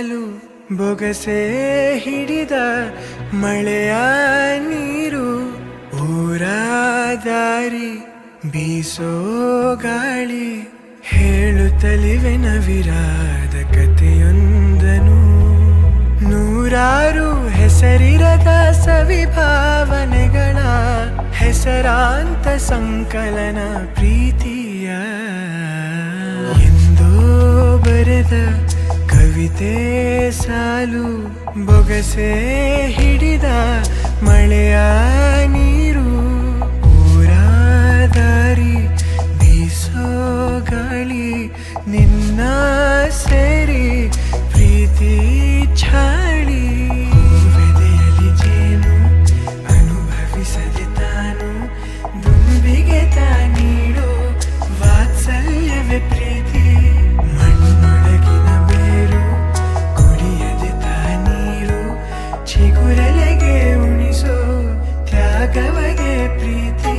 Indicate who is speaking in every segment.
Speaker 1: ಸಾಲು ಬೊಗಸೆ ಹಿಡಿದ ಮಳೆಯ ನೀರು ಊರ ದಾರಿ ಬೀಸೋ ಗಾಳಿ ಹೇಳುತ್ತಲಿವೆ ನವಿರಾದ ಕಥೆಯೊಂದನು ನೂರಾರು ಹೆಸರಿರದ ಸವಿಭಾವನೆಗಳ ಹೆಸರಾಂತ ಸಂಕಲನ ಪ್ರೀತಿಯ ಎಂದೋ ಬರೆದ ಕವಿತೆ ಸಾಲು ಬೊಗಸೆ ಹಿಡಿದ ಮಳೆಯ ನೀರು ಊರ ದಾರಿ ಬೀಸೋ ಗಾಳಿ ನಿನ್ನ ಸೇರಿ ಪ್ರೀತಿ ಛಾಳಿ ಹೂವೆದೆಯಲ್ಲಿ ಜೇನು ಅನುಭವಿಸದೆ ತಾನು ದುಂಬಿಗೆ ನೀಡೋ ವಾತ್ಸಲ್ಯವೇ ಪ್ರೀತಿ ಮಣ್ಣೊಳಗಿನ ಬೇರು ಕುಡಿಯದೆ ನೀರು ಚಿಗುರೆಲೆಗೆ ಉಣಿಸೋ ತ್ಯಾಗವಗೆ ಪ್ರೀತಿ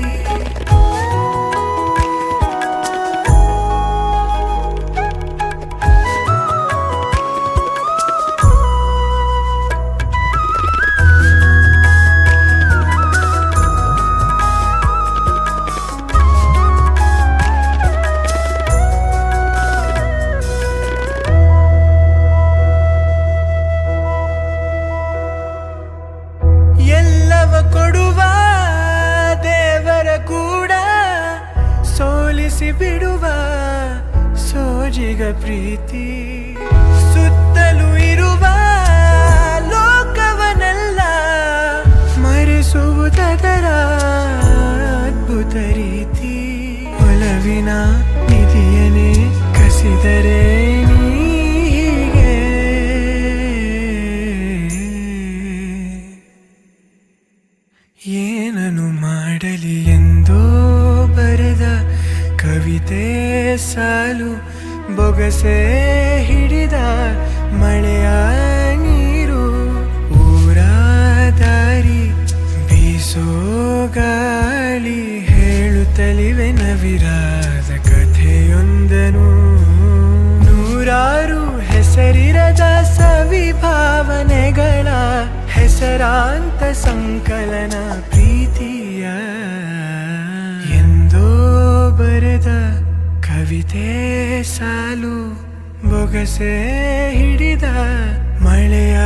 Speaker 1: ಎಲ್ಲವ ಕೊಡುವ ದೇವರ ಕೂಡ ಸೋಲಿಸಿ ಬಿಡುವ ಸೋಜಿಗ ಪ್ರೀತಿ ಸುತ್ತಲೂ ಇರುವ ಲೋಕವನೆಲ್ಲ ಮರೆಸುವುದರ ಅದ್ಭುತ ರೀತಿ ಒಲವಿನ ನಿಧಿಯನೇ ಕಸಿದರೆ ಏನನು ಮಾಡಲಿ ಎಂದೋ ಬರೆದ ಕವಿತೆ ಸಾಲು ಬೊಗಸೆ ಹಿಡಿದ ಮಳೆಯ ನೀರು ಊರ ದಾರಿ ಬೀಸೋ ಗಾಳಿ ಹೇಳುತ್ತಲಿವೆ ನವಿರಾದ ಕಥೆಯೊಂದನು ನೂರಾರು ಹೆಸರಿರದ ಸವಿಭಾವನೆಗಳ ಹೆಸರಾಂತ ಸಂಕಲನ ಪ್ರೀತಿಯ ಎಂದೋ ಬರೆದ ಕವಿತೆ ಸಾಲು ಬೊಗಸೆ ಹಿಡಿದ ಮಳೆಯ